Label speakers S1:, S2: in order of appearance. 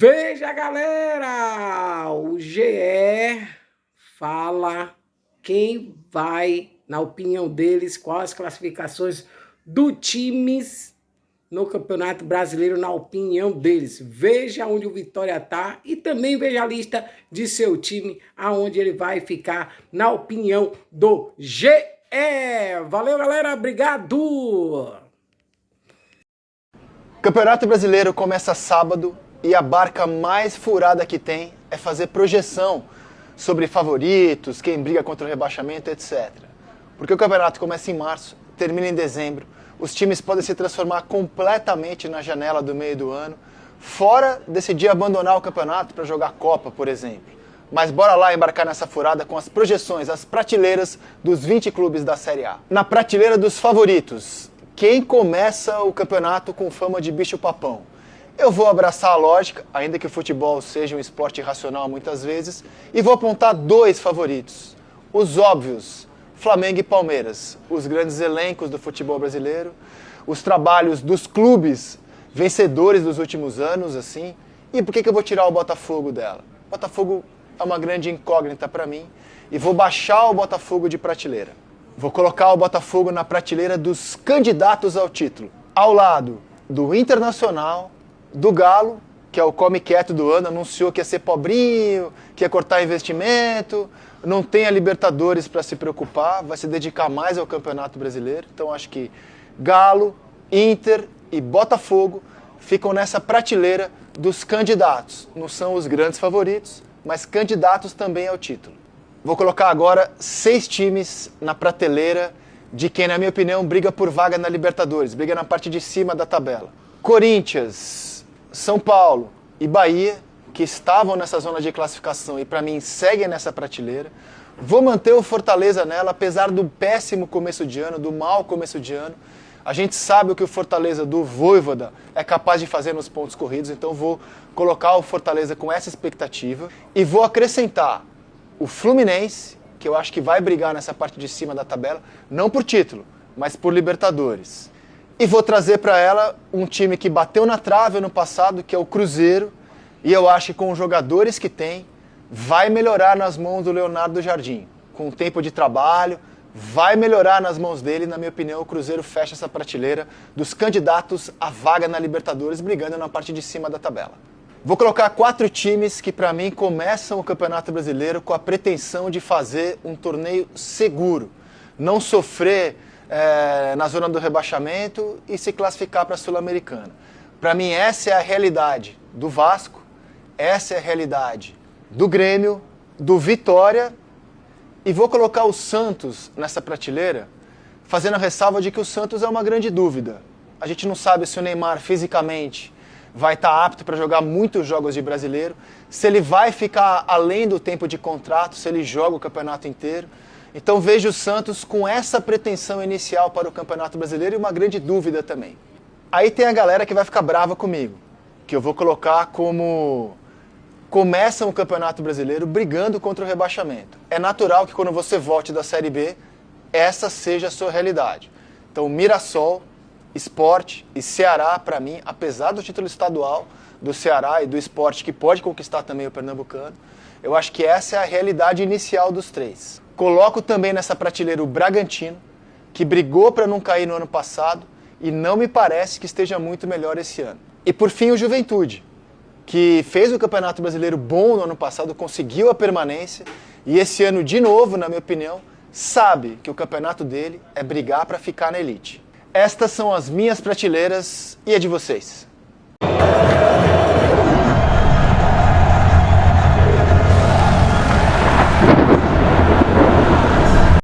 S1: Veja, galera, o GE fala quem vai, na opinião deles, quais as classificações do times no Campeonato Brasileiro, na opinião deles. Veja onde o Vitória tá e também veja a lista de seu time, aonde ele vai ficar, na opinião do GE. Valeu, galera, obrigado!
S2: Campeonato Brasileiro começa sábado e a barca mais furada que tem é fazer projeção sobre favoritos, quem briga contra o rebaixamento, etc. Porque o campeonato começa em março, termina em dezembro, os times podem se transformar completamente na janela do meio do ano, fora decidir abandonar o campeonato para jogar Copa, por exemplo. Mas bora lá embarcar nessa furada com as projeções, as prateleiras dos 20 clubes da Série A. Na prateleira dos favoritos, quem começa o campeonato com fama de bicho-papão? Eu vou abraçar a lógica, ainda que o futebol seja um esporte irracional muitas vezes, e vou apontar dois favoritos. Os óbvios, Flamengo e Palmeiras, os grandes elencos do futebol brasileiro, os trabalhos dos clubes vencedores dos últimos anos, assim. E por que eu vou tirar o Botafogo dela? O Botafogo é uma grande incógnita para mim e vou baixar o Botafogo de prateleira. Vou colocar o Botafogo na prateleira dos candidatos ao título, ao lado do Internacional, do Galo, que é o come quieto do ano, anunciou que ia ser pobrinho, que ia cortar investimento, não tem a Libertadores para se preocupar, vai se dedicar mais ao Campeonato Brasileiro. Então acho que Galo, Inter e Botafogo ficam nessa prateleira dos candidatos. Não são os grandes favoritos, mas candidatos também ao título. Vou colocar agora 6 times na prateleira de quem, na minha opinião, briga por vaga na Libertadores, briga na parte de cima da tabela. Corinthians, São Paulo e Bahia, que estavam nessa zona de classificação e para mim seguem nessa prateleira. Vou manter o Fortaleza nela, apesar do péssimo começo de ano, do mau começo de ano. A gente sabe o que o Fortaleza do Vojvoda é capaz de fazer nos pontos corridos, então vou colocar o Fortaleza com essa expectativa. E vou acrescentar o Fluminense, que eu acho que vai brigar nessa parte de cima da tabela, não por título, mas por Libertadores. E vou trazer para ela um time que bateu na trave ano passado, que é o Cruzeiro, e eu acho que com os jogadores que tem, vai melhorar nas mãos do Leonardo Jardim. Com o tempo de trabalho, vai melhorar nas mãos dele. Na minha opinião, o Cruzeiro fecha essa prateleira dos candidatos à vaga na Libertadores, brigando na parte de cima da tabela. Vou colocar 4 times que, para mim, começam o Campeonato Brasileiro com a pretensão de fazer um torneio seguro, não sofrer na zona do rebaixamento e se classificar para a Sul-Americana. Para mim, essa é a realidade do Vasco, essa é a realidade do Grêmio, do Vitória, e vou colocar o Santos nessa prateleira, fazendo a ressalva de que o Santos é uma grande dúvida. A gente não sabe se o Neymar fisicamente vai estar apto para jogar muitos jogos de brasileiro, se ele vai ficar além do tempo de contrato, se ele joga o campeonato inteiro. Então vejo o Santos com essa pretensão inicial para o Campeonato Brasileiro e uma grande dúvida também. Aí tem a galera que vai ficar brava comigo, que eu vou colocar como começam o Campeonato Brasileiro brigando contra o rebaixamento. É natural que quando você volte da Série B, essa seja a sua realidade. Então Mirassol, Sport e Ceará, para mim, apesar do título estadual do Ceará e do Sport, que pode conquistar também o Pernambucano, eu acho que essa é a realidade inicial dos 3. Coloco também nessa prateleira o Bragantino, que brigou para não cair no ano passado e não me parece que esteja muito melhor esse ano. E por fim o Juventude, que fez o Campeonato Brasileiro bom no ano passado, conseguiu a permanência e esse ano, de novo, na minha opinião, sabe que o campeonato dele é brigar para ficar na elite. Estas são as minhas prateleiras e a de vocês.